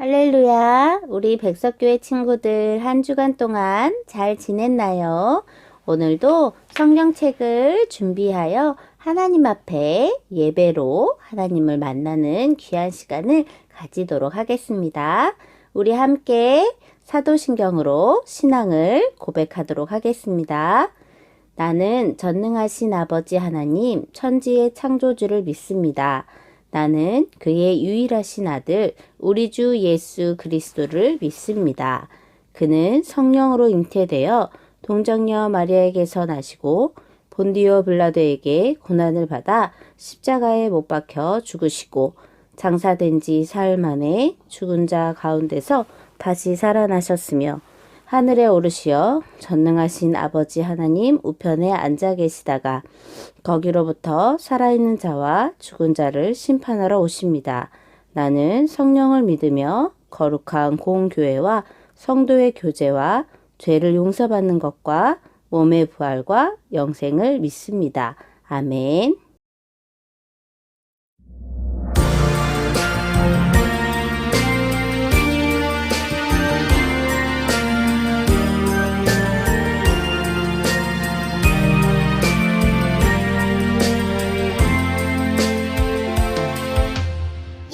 할렐루야. 우리 백석교회 친구들 한 주간 동안 잘 지냈나요? 오늘도 성경책을 준비하여 하나님 앞에 예배로 하나님을 만나는 귀한 시간을 가지도록 하겠습니다. 우리 함께 사도신경으로 신앙을 고백하도록 하겠습니다. 나는 전능하신 아버지 하나님, 천지의 창조주를 믿습니다. 나는 그의 유일하신 아들, 우리 주 예수 그리스도를 믿습니다. 그는 성령으로 잉태되어 동정녀 마리아에게서 나시고 본디오 빌라도에게 고난을 받아 십자가에 못 박혀 죽으시고 장사된 지 사흘 만에 죽은 자 가운데서 다시 살아나셨으며 하늘에 오르시어 전능하신 아버지 하나님 우편에 앉아 계시다가 거기로부터 살아있는 자와 죽은 자를 심판하러 오십니다. 나는 성령을 믿으며 거룩한 공교회와 성도의 교제와 죄를 용서받는 것과 몸의 부활과 영생을 믿습니다. 아멘.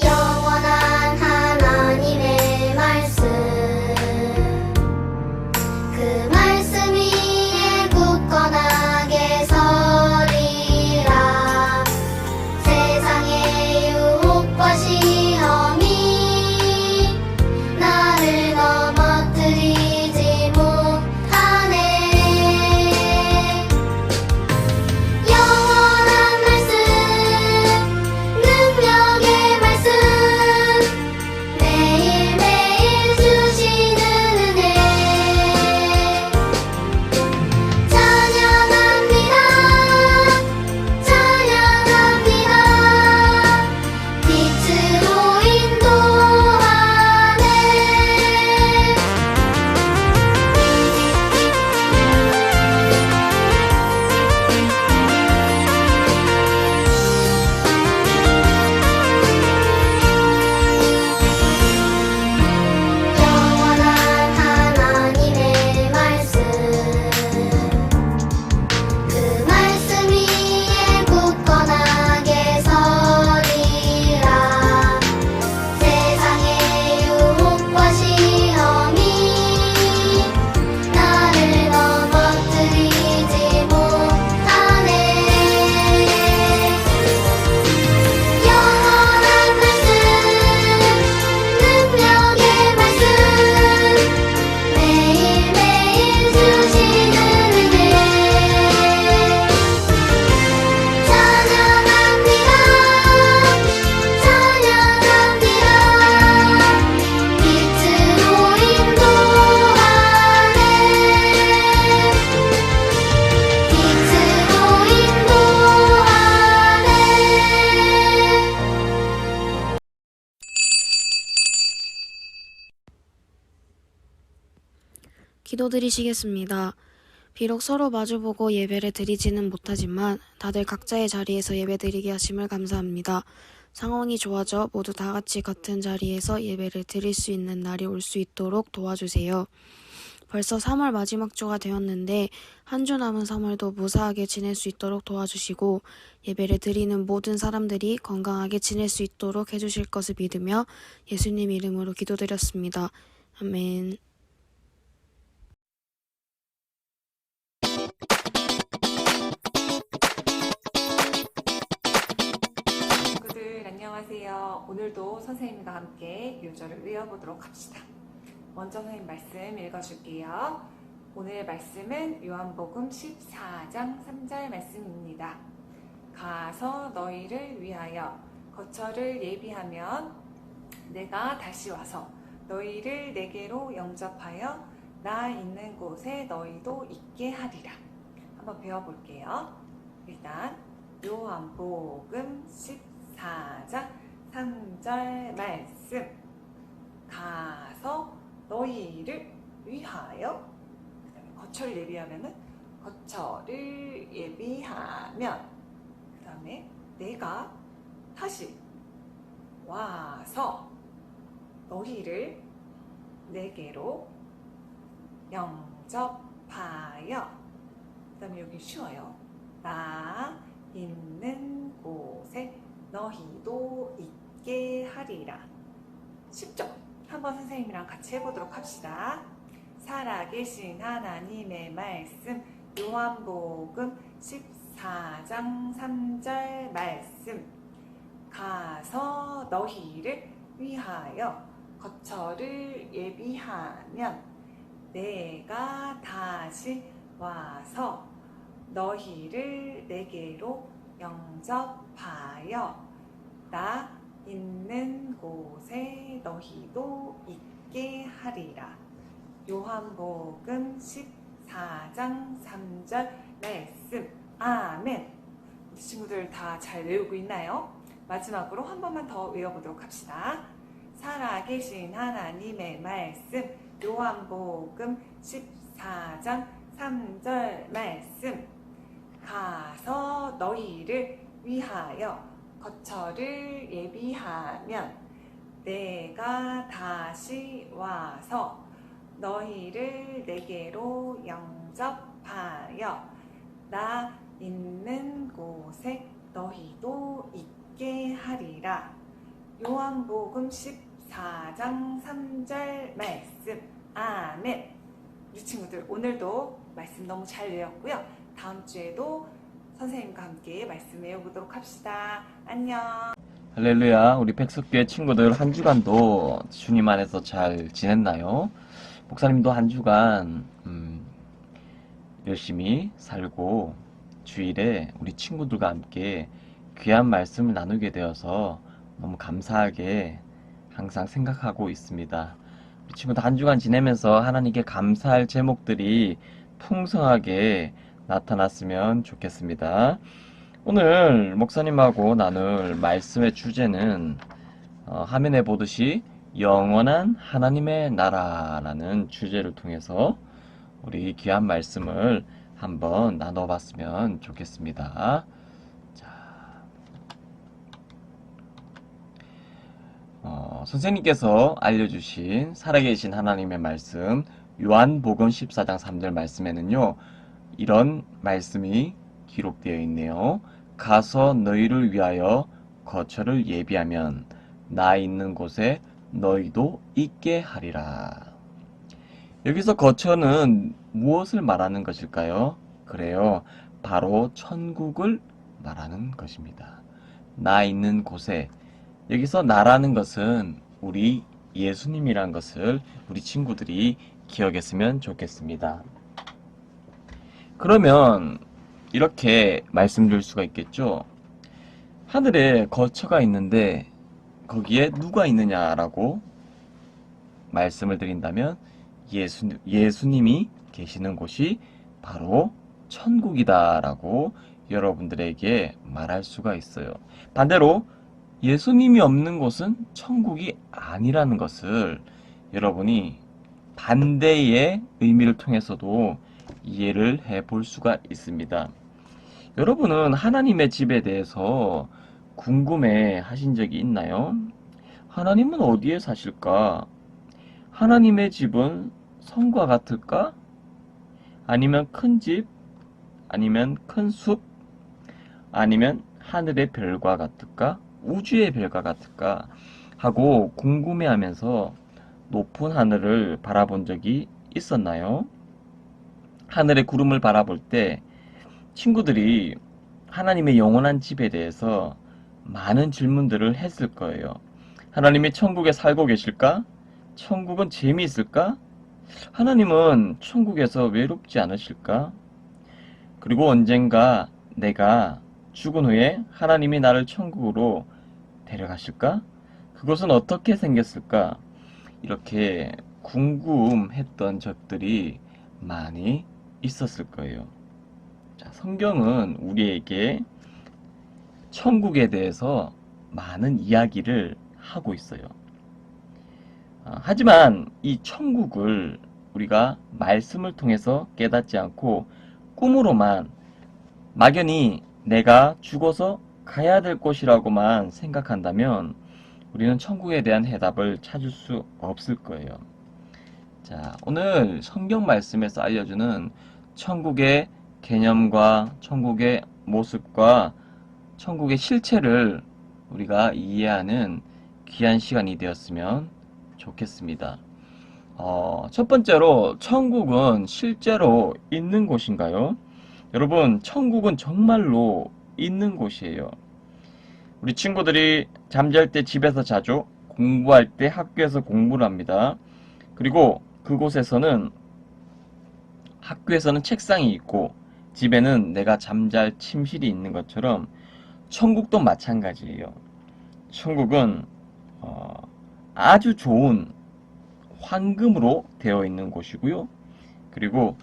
영원한 하나님의 말씀 그 말씀 위에 굳건하게 서리라 세상의 유혹과 시험이 나를 넘어뜨리지 못하네 영원한 말씀 능력의 말씀 매일매일 주시는 은혜 찬양합니다 찬양합니다 빛으로 인도하네 영원한 하나님의 말씀 그 말씀 위에 굳건하게 서리라 세상의 유혹과 시험이 나를 넘어뜨리지 못하네 영원한 말씀 능력의 말씀 매일매일 주시는 은혜 찬양합니다 찬양합니다 빛으로 인도하네 빛으로 인도하네 기도드리시겠습니다. 비록 서로 마주보고 예배를 드리지는 못하지만 다들 각자의 자리에서 예배드리게 하심을 감사합니다. 상황이 좋아져 모두 다 같이 같은 자리에서 예배를 드릴 수 있는 날이 올 수 있도록 도와주세요. 벌써 3월 마지막 주가 되었는데 한 주 남은 3월도 무사하게 지낼 수 있도록 도와주시고 예배를 드리는 모든 사람들이 건강하게 지낼 수 있도록 해주실 것을 믿으며 예수님 이름으로 기도드렸습니다. 아멘. 친구들 안녕하세요. 오늘도 선생님과 함께 요절을 외워보도록 합시다. 먼저 선생님 말씀 읽어줄게요. 오늘 말씀은 요한복음 14장 3절 말씀입니다. 가서 너희를 위하여 거처를 예비하면 내가 다시 와서 너희를 내게로 영접하여 나 있는 곳에 너희도 있게 하리라. 한번 배워볼게요. 일단 요한복음 14장 3절 말씀 가서 너희를 위하여 그 다음에 거처를 예비하면은 거처를 예비하면 그 다음에 내가 다시 와서 너희를 내게로 영접하여. 그 다음에 여기 쉬워요. 나 있는 곳에 너희도 있게 하리라. 쉽죠? 한번 선생님이랑 같이 해보도록 합시다. 살아계신 하나님의 말씀, 요한복음 14장 3절 말씀. 가서 너희를 위하여 거처를 예비하면 내가 다시 와서 너희를 내게로 영접하여 나 있는 곳에 너희도 있게 하리라. 요한복음 14장 3절 말씀. 아멘. 우리 친구들 다 잘 외우고 있나요? 마지막으로 한 번만 더 외워보도록 합시다. 살아계신 하나님의 말씀, 요한복음 14장 3절 말씀. 가서 너희를 위하여 거처를 예비하면 내가 다시 와서 너희를 내게로 영접하여 나 있는 곳에 너희도 있게 하리라. 요한복음 14장 3절 말씀. 아멘. 우리 친구들 오늘도 말씀 너무 잘 외웠고요. 다음 주에도 선생님과 함께 말씀 외워보도록 합시다. 안녕. 할렐루야. 우리 백석교회 친구들 한 주간도 주님 안에서 잘 지냈나요? 목사님도 한 주간 열심히 살고 주일에 우리 친구들과 함께 귀한 말씀을 나누게 되어서 너무 감사하게 항상 생각하고 있습니다. 우리 친구들 한 주간 지내면서 하나님께 감사할 제목들이 풍성하게 나타났으면 좋겠습니다. 오늘 목사님하고 나눌 말씀의 주제는 화면에 보듯이 영원한 하나님의 나라라는 주제를 통해서 우리 귀한 말씀을 한번 나눠봤으면 좋겠습니다. 자, 선생님께서 알려주신 살아계신 하나님의 말씀 요한복음 14장 3절 말씀에는요, 이런 말씀이 기록되어 있네요. 가서 너희를 위하여 거처를 예비하면 나 있는 곳에 너희도 있게 하리라. 여기서 거처는 무엇을 말하는 것일까요? 그래요. 바로 천국을 말하는 것입니다. 나 있는 곳에, 여기서 나라는 것은 우리 예수님이란 것을 우리 친구들이 기억했으면 좋겠습니다. 그러면 이렇게 말씀드릴 수가 있겠죠. 하늘에 거처가 있는데 거기에 누가 있느냐라고 말씀을 드린다면 예수님이 계시는 곳이 바로 천국이다라고 여러분들에게 말할 수가 있어요. 반대로 예수님이 없는 곳은 천국이 아니라는 것을 여러분이 반대의 의미를 통해서도 이해를 해볼 수가 있습니다. 여러분은 하나님의 집에 대해서 궁금해 하신 적이 있나요? 하나님은 어디에 사실까? 하나님의 집은 성과 같을까? 아니면 큰 집? 아니면 큰 숲? 아니면 하늘의 별과 같을까? 우주의 별과 같을까? 하고 궁금해하면서 높은 하늘을 바라본 적이 있었나요? 하늘의 구름을 바라볼 때 친구들이 하나님의 영원한 집에 대해서 많은 질문들을 했을 거예요. 하나님이 천국에 살고 계실까? 천국은 재미있을까? 하나님은 천국에서 외롭지 않으실까? 그리고 언젠가 내가 죽은 후에 하나님이 나를 천국으로 데려가실까? 그것은 어떻게 생겼을까? 이렇게 궁금했던 적들이 많이 있었을 거예요. 자, 성경은 우리에게 천국에 대해서 많은 이야기를 하고 있어요. 하지만 이 천국을 우리가 말씀을 통해서 깨닫지 않고 꿈으로만 막연히 내가 죽어서 가야 될 곳이라고만 생각한다면 우리는 천국에 대한 해답을 찾을 수 없을 거예요. 자, 오늘 성경 말씀에서 알려주는 천국의 개념과 천국의 모습과 천국의 실체를 우리가 이해하는 귀한 시간이 되었으면 좋겠습니다. 첫 번째로, 천국은 실제로 있는 곳인가요? 여러분, 천국은 정말로 있는 곳이에요. 우리 친구들이 잠잘 때 집에서 자죠. 공부할 때 학교에서 공부를 합니다. 그리고 그곳에서는, 학교에서는 책상이 있고 집에는 내가 잠잘 침실이 있는 것처럼 천국도 마찬가지예요. 천국은 아주 좋은 황금으로 되어 있는 곳이고요. 그리고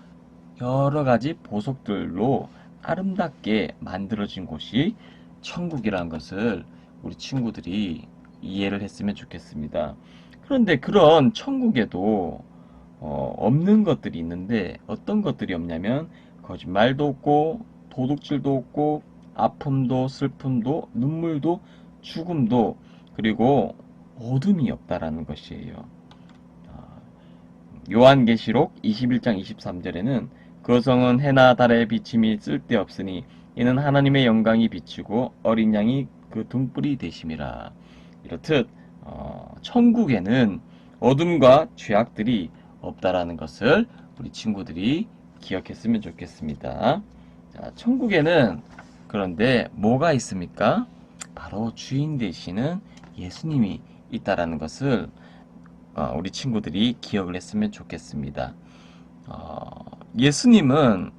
여러 가지 보석들로 아름답게 만들어진 곳이 천국이라는 것을 우리 친구들이 이해를 했으면 좋겠습니다. 그런데 그런 천국에도 없는 것들이 있는데, 어떤 것들이 없냐면 거짓말도 없고 도둑질도 없고 아픔도 슬픔도 눈물도 죽음도, 그리고 어둠이 없다라는 것이에요. 요한계시록 21장 23절에는 그 성은 해나 달의 비침이 쓸데없으니 이는 하나님의 영광이 비치고 어린 양이 그 등불이 되심이라. 이렇듯 천국에는 어둠과 죄악들이 없다라는 것을 우리 친구들이 기억했으면 좋겠습니다. 자, 천국에는 그런데 뭐가 있습니까? 바로 주인 되시는 예수님이 있다라는 것을 우리 친구들이 기억을 했으면 좋겠습니다. 예수님은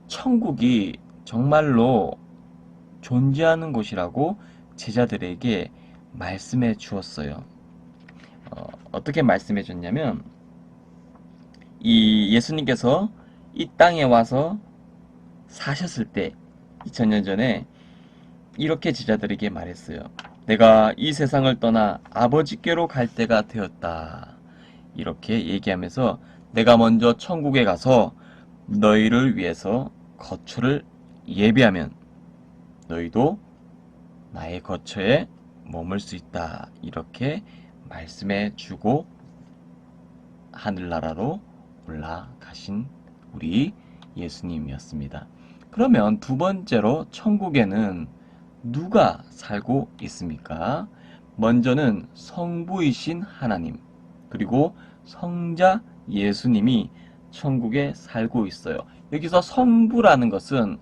천국이 정말로 존재하는 곳이라고 제자들에게 말씀해 주었어요. 어떻게 말씀해 줬냐면, 이 예수님께서 이 땅에 와서 사셨을 때 2000년 전에 이렇게 제자들에게 말했어요. 내가 이 세상을 떠나 아버지께로 갈 때가 되었다. 이렇게 얘기하면서 내가 먼저 천국에 가서 너희를 위해서 거처를 예비하면 너희도 나의 거처에 머물 수 있다. 이렇게 말씀해 주고 하늘나라로 올라가신 우리 예수님이었습니다. 그러면 두 번째로, 천국에는 누가 살고 있습니까? 먼저는 성부이신 하나님, 그리고 성자 예수님이 천국에 살고 있어요. 여기서 성부라는 것은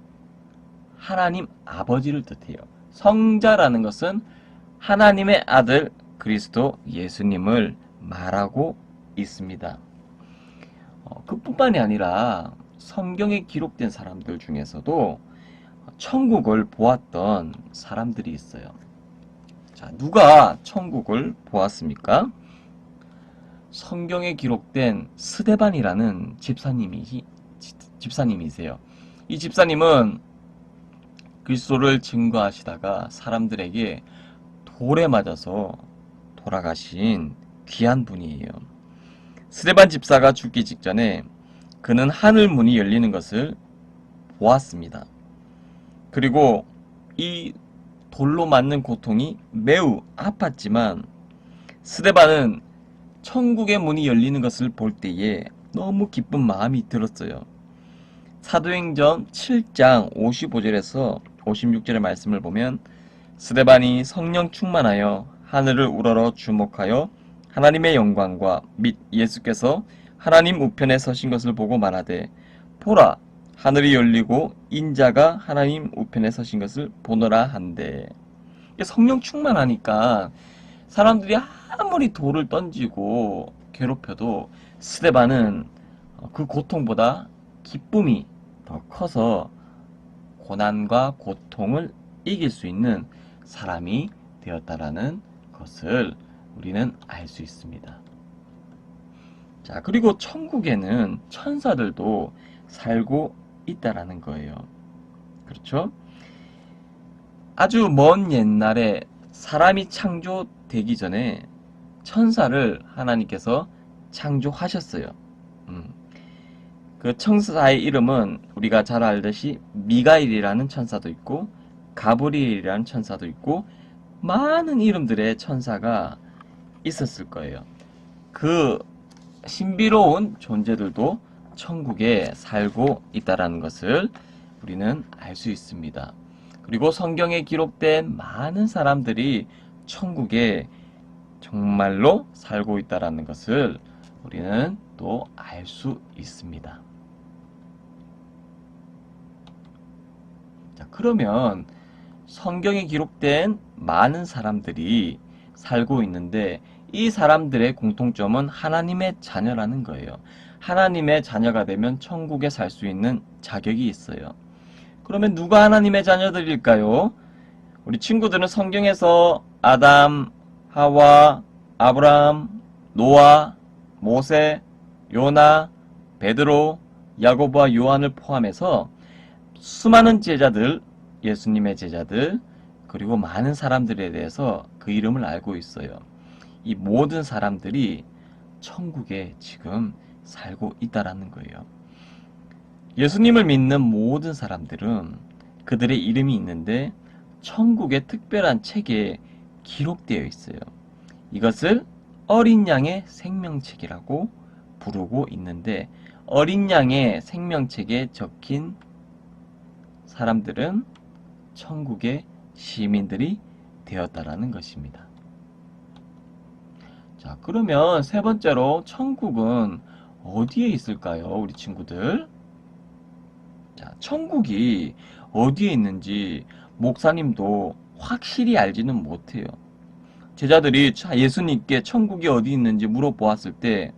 하나님 아버지를 뜻해요. 성자라는 것은 하나님의 아들 그리스도 예수님을 말하고 있습니다. 그뿐만이 아니라 성경에 기록된 사람들 중에서도 천국을 보았던 사람들이 있어요. 자, 누가 천국을 보았습니까? 성경에 기록된 스데반이라는 집사님이세요. 이 집사님은 그리스도를 증거하시다가 사람들에게 돌에 맞아서 돌아가신 귀한 분이에요. 스데반 집사가 죽기 직전에 그는 하늘 문이 열리는 것을 보았습니다. 그리고 이 돌로 맞는 고통이 매우 아팠지만 스데반은 천국의 문이 열리는 것을 볼 때에 너무 기쁜 마음이 들었어요. 사도행전 7장 55절에서 56절의 말씀을 보면, 스데반이 성령 충만하여 하늘을 우러러 주목하여 하나님의 영광과 및 예수께서 하나님 우편에 서신 것을 보고 말하되, 보라, 하늘이 열리고 인자가 하나님 우편에 서신 것을 보노라 한대. 성령 충만하니까 사람들이 아무리 돌을 던지고 괴롭혀도 스데반은 그 고통보다 기쁨이 더 커서 고난과 고통을 이길 수 있는 사람이 되었다라는 것을 우리는 알 수 있습니다. 자, 그리고 천국에는 천사들도 살고 있다라는 거예요. 그렇죠? 아주 먼 옛날에 사람이 창조되기 전에 천사를 하나님께서 창조하셨어요. 그 천사의 이름은 우리가 잘 알듯이 미가일이라는 천사도 있고 가브리엘이라는 천사도 있고 많은 이름들의 천사가 있었을 거예요. 그 신비로운 존재들도 천국에 살고 있다는 것을 우리는 알 수 있습니다. 그리고 성경에 기록된 많은 사람들이 천국에 정말로 살고 있다는 것을 우리는 또 알 수 있습니다. 자, 그러면 성경에 기록된 많은 사람들이 살고 있는데 이 사람들의 공통점은 하나님의 자녀라는 거예요. 하나님의 자녀가 되면 천국에 살 수 있는 자격이 있어요. 그러면 누가 하나님의 자녀들일까요? 우리 친구들은 성경에서 아담, 하와, 아브라함, 노아, 모세, 요나, 베드로, 야고보와 요한을 포함해서 수많은 제자들, 예수님의 제자들, 그리고 많은 사람들에 대해서 그 이름을 알고 있어요. 이 모든 사람들이 천국에 지금 살고 있다라는 거예요. 예수님을 믿는 모든 사람들은 그들의 이름이 있는데 천국의 특별한 책에 기록되어 있어요. 이것을 어린 양의 생명책이라고 부르고 있는데 어린 양의 생명책에 적힌 사람들은 천국의 시민들이 되었다라는 것입니다. 자, 그러면 세 번째로 천국은 어디에 있을까요, 우리 친구들? 자, 천국이 어디에 있는지 목사님도 확실히 알지는 못해요. 제자들이 예수님께 천국이 어디 있는지 물어보았을 때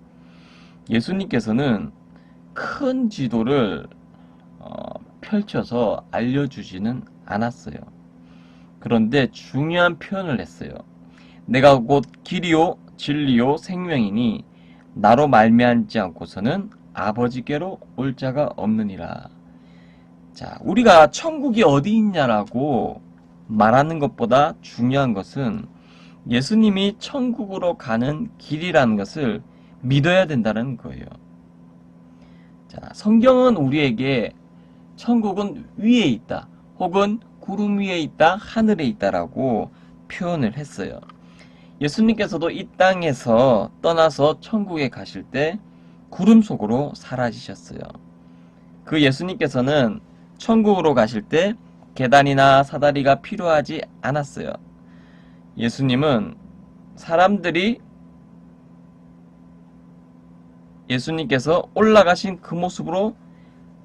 예수님께서는 큰 지도를 펼쳐서 알려주지는 않았어요. 그런데 중요한 표현을 했어요. 내가 곧 길이요 진리요 생명이니 나로 말미암지 않고서는 아버지께로 올 자가 없느니라. 자, 우리가 천국이 어디 있냐라고 말하는 것보다 중요한 것은 예수님이 천국으로 가는 길이라는 것을 믿어야 된다는 거예요. 자, 성경은 우리에게 천국은 위에 있다, 혹은 구름 위에 있다, 하늘에 있다라고 표현을 했어요. 예수님께서도 이 땅에서 떠나서 천국에 가실 때 구름 속으로 사라지셨어요. 그 예수님께서는 천국으로 가실 때 계단이나 사다리가 필요하지 않았어요. 예수님은 사람들이 예수님께서 올라가신 그 모습으로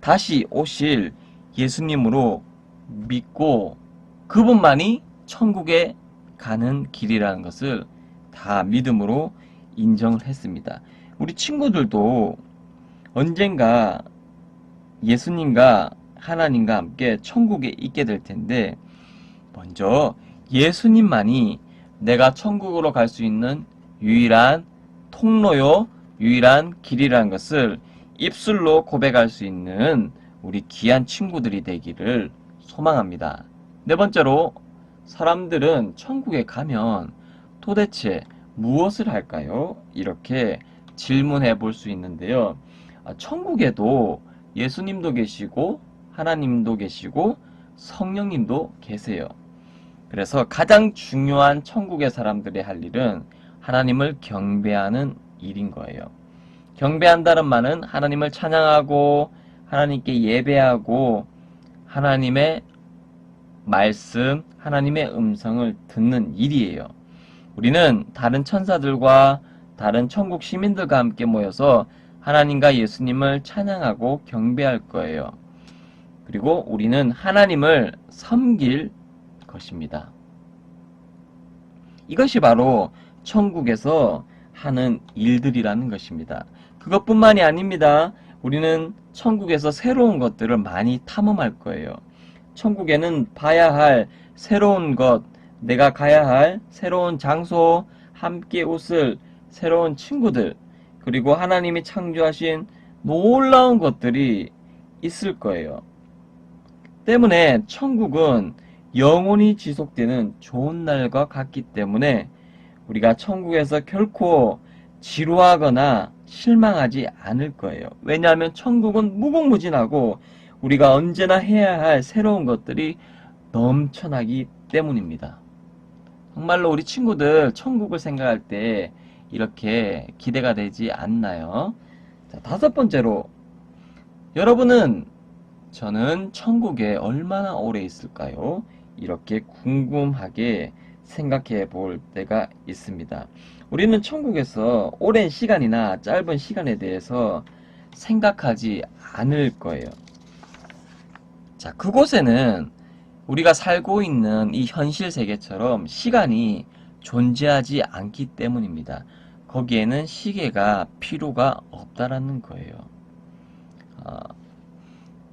다시 오실 예수님으로 믿고 그분만이 천국에 가는 길이라는 것을 다 믿음으로 인정을 했습니다. 우리 친구들도 언젠가 예수님과 하나님과 함께 천국에 있게 될 텐데 먼저 예수님만이 내가 천국으로 갈 수 있는 유일한 통로요, 유일한 길이라는 것을 입술로 고백할 수 있는 우리 귀한 친구들이 되기를 소망합니다. 네 번째로, 사람들은 천국에 가면 도대체 무엇을 할까요? 이렇게 질문해 볼 수 있는데요. 천국에도 예수님도 계시고 하나님도 계시고 성령님도 계세요. 그래서 가장 중요한 천국의 사람들이 할 일은 하나님을 경배하는 일인 거예요. 경배한다는 말은 하나님을 찬양하고 하나님께 예배하고 하나님의 말씀, 하나님의 음성을 듣는 일이에요. 우리는 다른 천사들과 다른 천국 시민들과 함께 모여서 하나님과 예수님을 찬양하고 경배할 거예요. 그리고 우리는 하나님을 섬길 것입니다. 이것이 바로 천국에서 하는 일들이라는 것입니다. 그것뿐만이 아닙니다. 우리는 천국에서 새로운 것들을 많이 탐험할 거예요. 천국에는 봐야 할 새로운 것, 내가 가야 할 새로운 장소, 함께 웃을 새로운 친구들, 그리고 하나님이 창조하신 놀라운 것들이 있을 거예요. 때문에 천국은 영원히 지속되는 좋은 날과 같기 때문에 우리가 천국에서 결코 지루하거나 실망하지 않을 거예요. 왜냐하면 천국은 무궁무진하고 우리가 언제나 해야 할 새로운 것들이 넘쳐나기 때문입니다. 정말로 우리 친구들 천국을 생각할 때 이렇게 기대가 되지 않나요? 자, 다섯 번째로, 여러분은 저는 천국에 얼마나 오래 있을까요? 이렇게 궁금하게 생각해 볼 때가 있습니다. 우리는 천국에서 오랜 시간이나 짧은 시간에 대해서 생각하지 않을 거예요. 자, 그곳에는 우리가 살고 있는 이 현실 세계처럼 시간이 존재하지 않기 때문입니다. 거기에는 시계가 필요가 없다라는 거예요.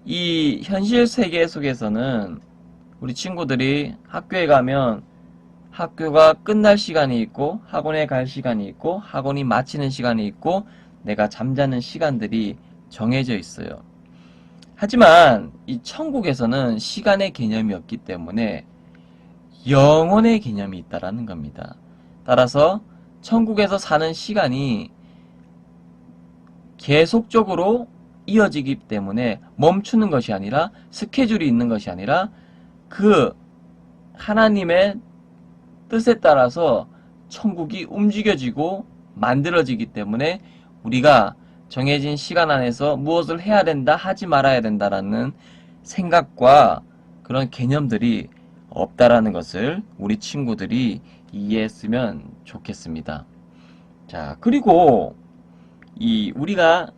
이 현실 세계 속에서는 우리 친구들이 학교에 가면 학교가 끝날 시간이 있고 학원에 갈 시간이 있고 학원이 마치는 시간이 있고 내가 잠자는 시간들이 정해져 있어요. 하지만 이 천국에서는 시간의 개념이 없기 때문에 영원의 개념이 있다라는 겁니다. 따라서 천국에서 사는 시간이 계속적으로 이어지기 때문에 멈추는 것이 아니라, 스케줄이 있는 것이 아니라 그 하나님의 뜻에 따라서 천국이 움직여지고 만들어지기 때문에 우리가 정해진 시간 안에서 무엇을 해야 된다, 하지 말아야 된다라는 생각과 그런 개념들이 없다라는 것을 우리 친구들이 이해했으면 좋겠습니다. 자, 그리고 우리가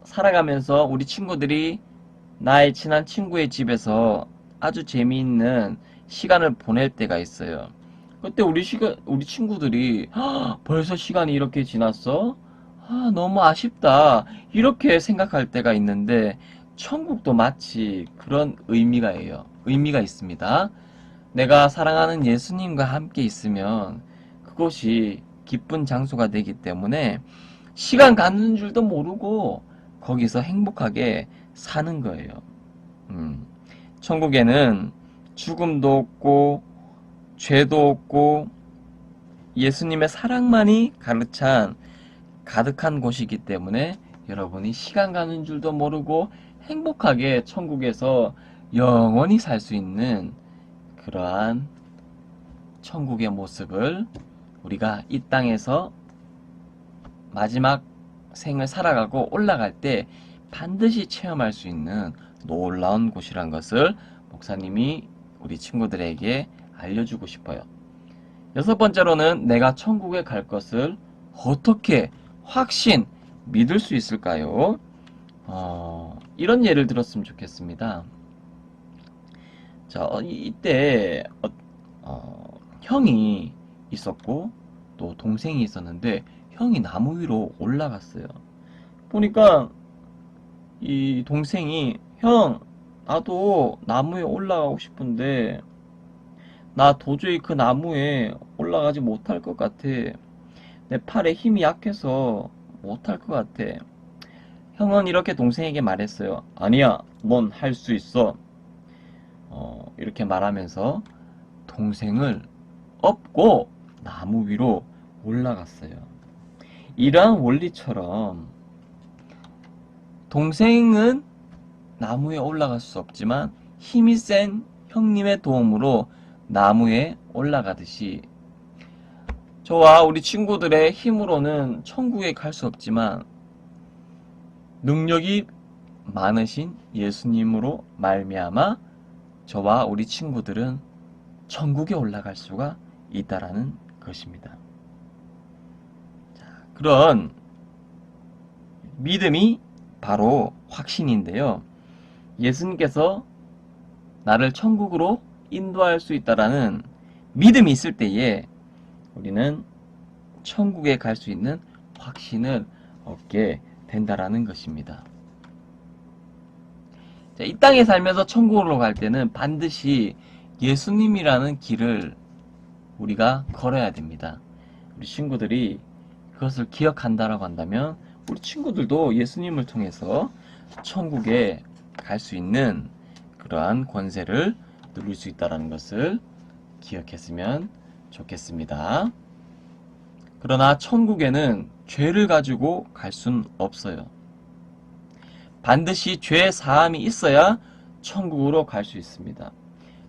살아가면서 우리 친구들이 나의 친한 친구의 집에서 아주 재미있는 시간을 보낼 때가 있어요. 그때 우리 친구들이 벌써 시간이 이렇게 지났어? 너무 아쉽다. 이렇게 생각할 때가 있는데 천국도 마치 그런 의미가 있습니다. 내가 사랑하는 예수님과 함께 있으면 그곳이 기쁜 장소가 되기 때문에 시간 가는 줄도 모르고 거기서 행복하게 사는 거예요. 천국에는 죽음도 없고 죄도 없고 예수님의 사랑만이 가득한 곳이기 때문에 여러분이 시간 가는 줄도 모르고 행복하게 천국에서 영원히 살 수 있는 그러한 천국의 모습을 우리가 이 땅에서 마지막 생을 살아가고 올라갈 때 반드시 체험할 수 있는 놀라운 곳이란 것을 목사님이 우리 친구들에게 알려주고 싶어요. 여섯 번째로는 내가 천국에 갈 것을 어떻게 믿을 수 있을까요? 이런 예를 들었으면 좋겠습니다. 자, 이때 형이 있었고 또 동생이 있었는데 형이 나무 위로 올라갔어요. 보니까 이 동생이 형, 나도 나무에 올라가고 싶은데 나 도저히 그 나무에 올라가지 못할 것 같아. 내 팔에 힘이 약해서 못할 것 같아. 형은 이렇게 동생에게 말했어요. 아니야, 넌 할 수 있어. 이렇게 말하면서 동생을 업고 나무 위로 올라갔어요. 이러한 원리처럼 동생은 나무에 올라갈 수 없지만 힘이 센 형님의 도움으로 나무에 올라가듯이 저와 우리 친구들의 힘으로는 천국에 갈 수 없지만 능력이 많으신 예수님으로 말미암아 저와 우리 친구들은 천국에 올라갈 수가 있다라는 것입니다. 자, 그런 믿음이 바로 확신인데요. 예수님께서 나를 천국으로 인도할 수 있다라는 믿음이 있을 때에 우리는 천국에 갈 수 있는 확신을 얻게 된다라는 것입니다. 자, 이 땅에 살면서 천국으로 갈 때는 반드시 예수님이라는 길을 우리가 걸어야 됩니다. 우리 친구들이 그것을 기억한다라고 한다면 우리 친구들도 예수님을 통해서 천국에 갈 수 있는 그러한 권세를 누릴 수 있다는 것을 기억했으면 좋겠습니다. 그러나 천국에는 죄를 가지고 갈 수는 없어요. 반드시 죄 사함이 있어야 천국으로 갈 수 있습니다.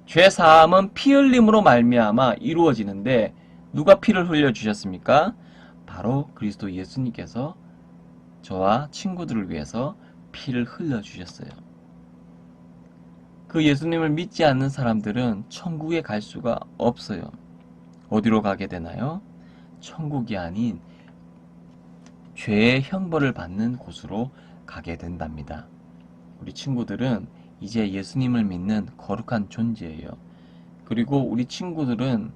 죄 사함은 피 흘림으로 말미암아 이루어지는데 누가 피를 흘려 주셨습니까? 바로 그리스도 예수님께서 저와 친구들을 위해서 피를 흘려 주셨어요. 그 예수님을 믿지 않는 사람들은 천국에 갈 수가 없어요. 어디로 가게 되나요? 천국이 아닌 죄의 형벌을 받는 곳으로 가게 된답니다. 우리 친구들은 이제 예수님을 믿는 거룩한 존재예요. 그리고 우리 친구들은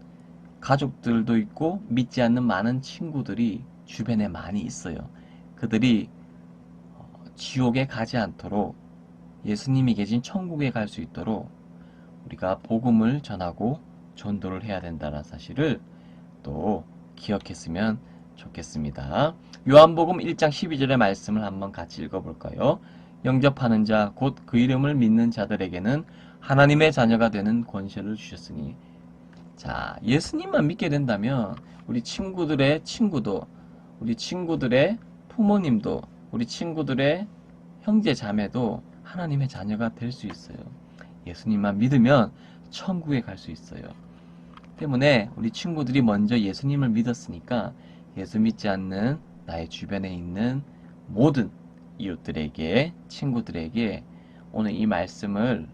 가족들도 있고 믿지 않는 많은 친구들이 주변에 많이 있어요. 그들이 지옥에 가지 않도록 예수님이 계신 천국에 갈 수 있도록 우리가 복음을 전하고 전도를 해야 된다는 사실을 또 기억했으면 좋겠습니다. 요한복음 1장 12절의 말씀을 한번 같이 읽어볼까요? 영접하는 자, 곧 그 이름을 믿는 자들에게는 하나님의 자녀가 되는 권세를 주셨으니. 자, 예수님만 믿게 된다면 우리 친구들의 친구도, 우리 친구들의 부모님도, 우리 친구들의 형제 자매도 하나님의 자녀가 될 수 있어요. 예수님만 믿으면 천국에 갈 수 있어요. 때문에 우리 친구들이 먼저 예수님을 믿었으니까 예수 믿지 않는 나의 주변에 있는 모든 이웃들에게, 친구들에게 오늘 이 말씀을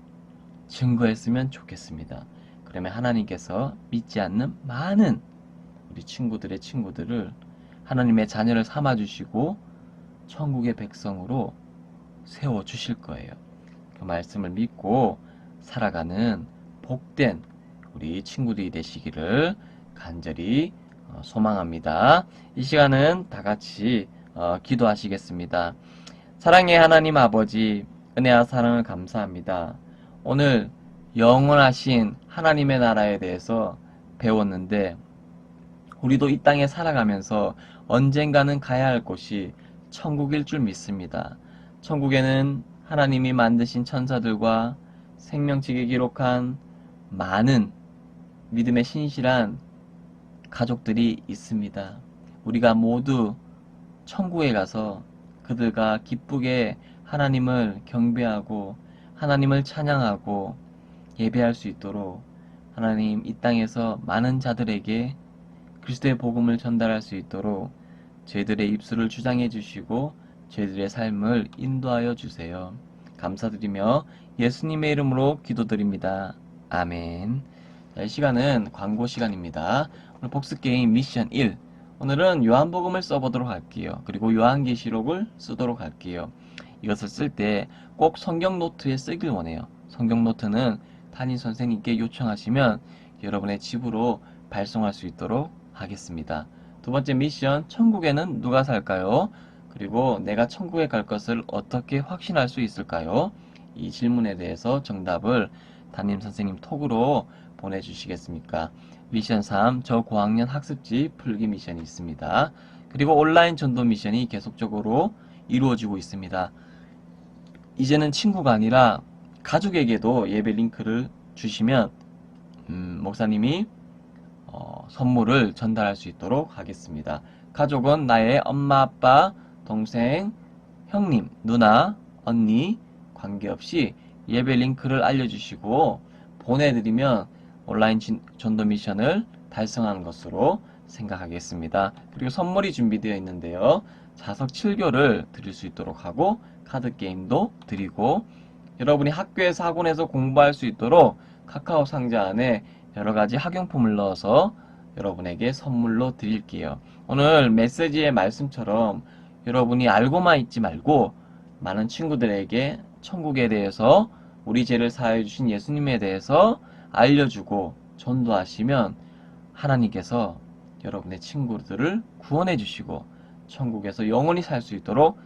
증거했으면 좋겠습니다. 그러면 하나님께서 믿지 않는 많은 우리 친구들의 친구들을 하나님의 자녀를 삼아주시고 천국의 백성으로 세워주실 거예요. 그 말씀을 믿고 살아가는 복된 우리 친구들이 되시기를 간절히 소망합니다. 이 시간은 다 같이 기도하시겠습니다. 사랑의 하나님 아버지, 은혜와 사랑을 감사합니다. 오늘 영원하신 하나님의 나라에 대해서 배웠는데 우리도 이 땅에 살아가면서 언젠가는 가야 할 곳이 천국일 줄 믿습니다. 천국에는 하나님이 만드신 천사들과 생명책에 기록한 많은 믿음의 신실한 가족들이 있습니다. 우리가 모두 천국에 가서 그들과 기쁘게 하나님을 경배하고 하나님을 찬양하고 예배할 수 있도록 하나님 이 땅에서 많은 자들에게 그리스도의 복음을 전달할 수 있도록 저희들의 입술을 주장해 주시고 저희들의 삶을 인도하여 주세요. 감사드리며 예수님의 이름으로 기도드립니다. 아멘. 자, 이 시간은 광고 시간입니다. 오늘 복습게임 미션 1. 오늘은 요한복음을 써보도록 할게요. 그리고 요한계시록을 쓰도록 할게요. 이것을 쓸 때 꼭 성경 노트에 쓰길 원해요. 성경 노트는 담임 선생님께 요청하시면 여러분의 집으로 발송할 수 있도록 하겠습니다. 두 번째 미션, 천국에는 누가 살까요? 그리고 내가 천국에 갈 것을 어떻게 확신할 수 있을까요? 이 질문에 대해서 정답을 담임 선생님 톡으로 보내주시겠습니까? 미션 3, 저 고학년 학습지 풀기 미션이 있습니다. 그리고 온라인 전도 미션이 계속적으로 이루어지고 있습니다. 이제는 친구가 아니라 가족에게도 예배 링크를 주시면 목사님이 선물을 전달할 수 있도록 하겠습니다. 가족은 나의 엄마, 아빠, 동생, 형님, 누나, 언니 관계없이 예배 링크를 알려주시고 보내드리면 온라인 전도 미션을 달성하는 것으로 생각하겠습니다. 그리고 선물이 준비되어 있는데요. 자석 7교를 드릴 수 있도록 하고 카드게임도 드리고 여러분이 학교에서 학원에서 공부할 수 있도록 카카오 상자 안에 여러가지 학용품을 넣어서 여러분에게 선물로 드릴게요. 오늘 메시지의 말씀처럼 여러분이 알고만 있지 말고 많은 친구들에게 천국에 대해서 우리 죄를 사하여 주신 예수님에 대해서 알려주고 전도하시면 하나님께서 여러분의 친구들을 구원해 주시고 천국에서 영원히 살 수 있도록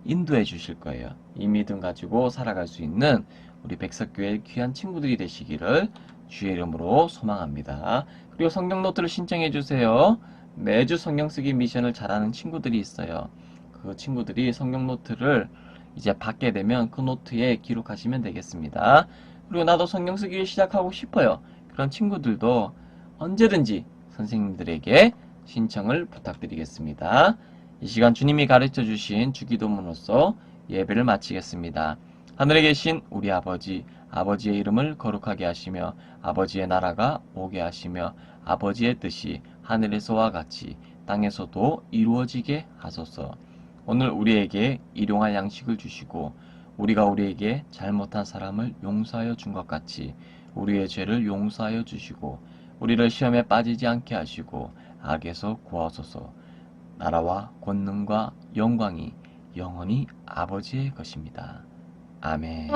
인도해 주실 거예요. 이 믿음 가지고 살아갈 수 있는 우리 백석교회 귀한 친구들이 되시기를 주의 이름으로 소망합니다. 그리고 성경 노트를 신청해 주세요. 매주 성경 쓰기 미션을 잘하는 친구들이 있어요. 그 친구들이 성경 노트를 이제 받게 되면 그 노트에 기록하시면 되겠습니다. 그리고 나도 성경 쓰기를 시작하고 싶어요. 그런 친구들도 언제든지 선생님들에게 신청을 부탁드리겠습니다. 이 시간 주님이 가르쳐 주신 주기도문으로서 예배를 마치겠습니다. 하늘에 계신 우리 아버지, 아버지의 이름을 거룩하게 하시며 아버지의 나라가 오게 하시며 아버지의 뜻이 하늘에서와 같이 땅에서도 이루어지게 하소서. 오늘 우리에게 일용할 양식을 주시고 우리가 우리에게 잘못한 사람을 용서하여 준 것 같이 우리의 죄를 용서하여 주시고 우리를 시험에 빠지지 않게 하시고 악에서 구하소서. 나라와 권능과 영광이 영원히 아버지의 것입니다. 아멘.